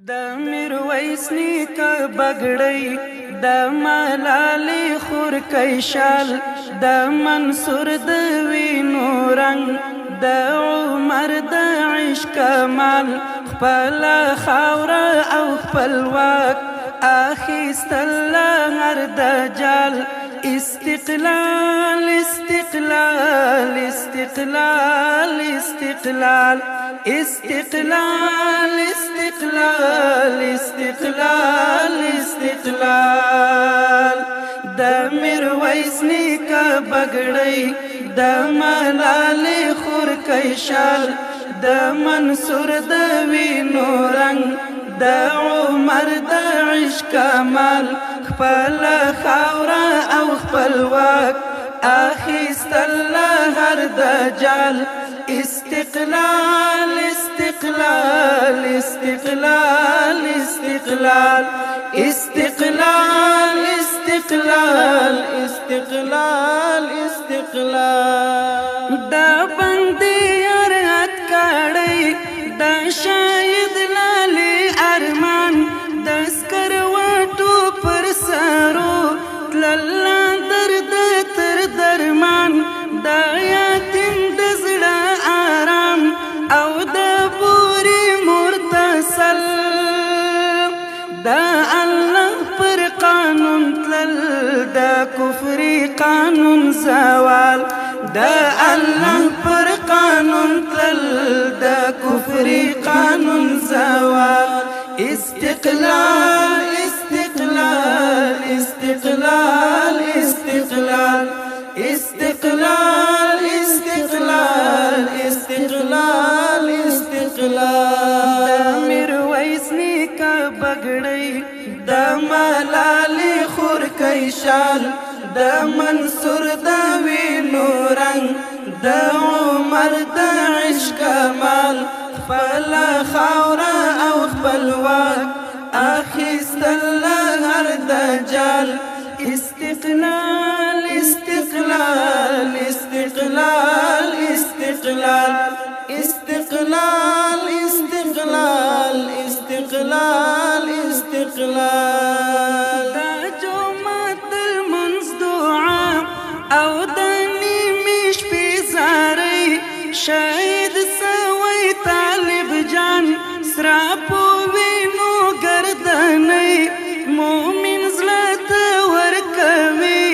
د میرویس نیکه بګړۍ د ملالۍ خورکۍ شال د منصور د وینو رنګ د عمر د عشق کمال خپل خاوره او خپل واک اخیستل هر دجال استقلال استقلال استقلال استقلال استقلال استقلال استقلال استقلال د میرویس نیکه بګړۍ د ملالۍ خورکۍ شال د منصور د وینو رنګ د عمر د عشق کمال خپل خاوره او خپل واک اخیستل هر دجال استقلال استقلال استقلال استقلال استقلال استقلال استقلال استقلال دا بندیار اتکاړی دا شاید لالی ارمان د سکروټو پر سرو تللا درد تر درمان دا یتیم د زړه آرام او د پوری مرتسل دا الله پر قانون تلل دا کفری قانون زوال دا الله پر قانون تلل دا کفری قانون زوال استقلال استقلال استقلال استقلال استقلال استقلال استقلال استقلال د میرویس نیکه بګړۍ د ملالۍ خورکۍ شال د منصور د وینو رنګ د عمر د عشق کمال خپل خاوره او خپل واک اخیستل هر دجال استقلال استقلال استقلال استقلال استقلال استقلال استقلال استقلال دا جمعت المنز دعا او د نیمې شپې زارۍ شهید سوی طالب جان سرا په وینو ګردنۍ مومن زړه ته ورکوي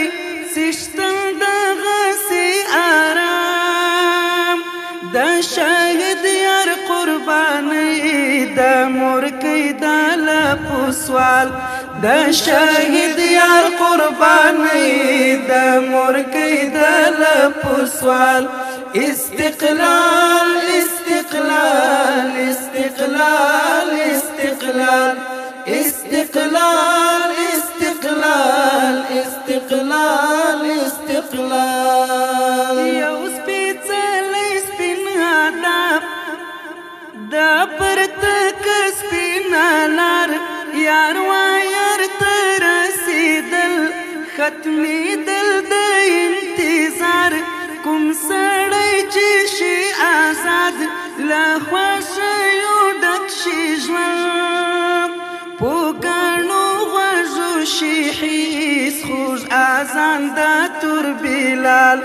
څښتن دغسې آرام د شهید یار قربانۍ د مورکۍ د لپو سوال د شهید یار قربانۍ د مورکۍ د لپو سوال استقلال استقلال استقلال استقلال استقلال استقلال استقلال استقلال یو سپېڅلی سپین ادب دا پرتک سپینه لار یار وایار ته رسېدل ختمېدل د انتظار کوم سړی چې شي آزاد له خوښیو ډک شي ژوند په ګاڼو غوږو شي حیث خوږ اذان د تور بلال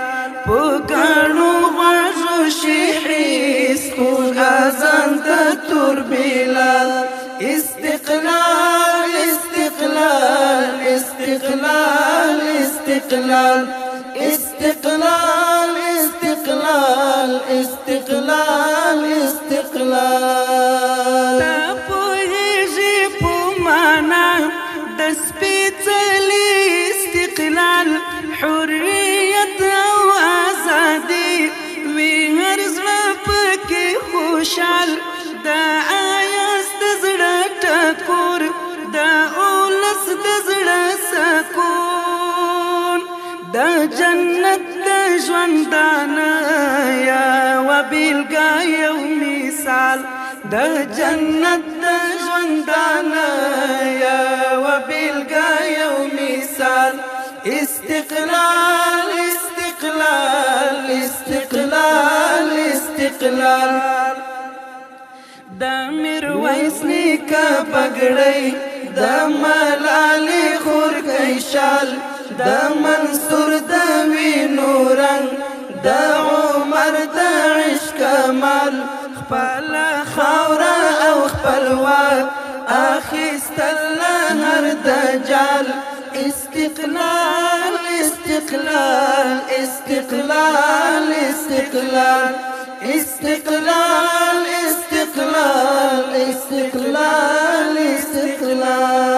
په ګاڼو غوږو شي حیث خوږ اذان د تور بلال استقلال استقلال استقلال استقلال استقلال استقلال استقلال استقلال تا پوهیږي په معنا د سپېڅلي استقلال حریت او ازادي وي هر زړه پکې خوشحال د آیاس د زړه ټکور د اولس د زړه سکون د جنت د ژوندانه یوه بیلګه یو مثال د جنت د ژوندانه یوه بیلګه یو مثال استقلال استقلال استقلال استقلال د میرویس نیکه پګړۍ، د ملالۍ خورکۍ شال، د منصور د وینو رنګ، د عمر د عشق کمال، خپل خاوره او خپل واک اخیستل له هر دجال. استقلال استقلال استقلال استقلال استقلال استقلال استقلال استقلال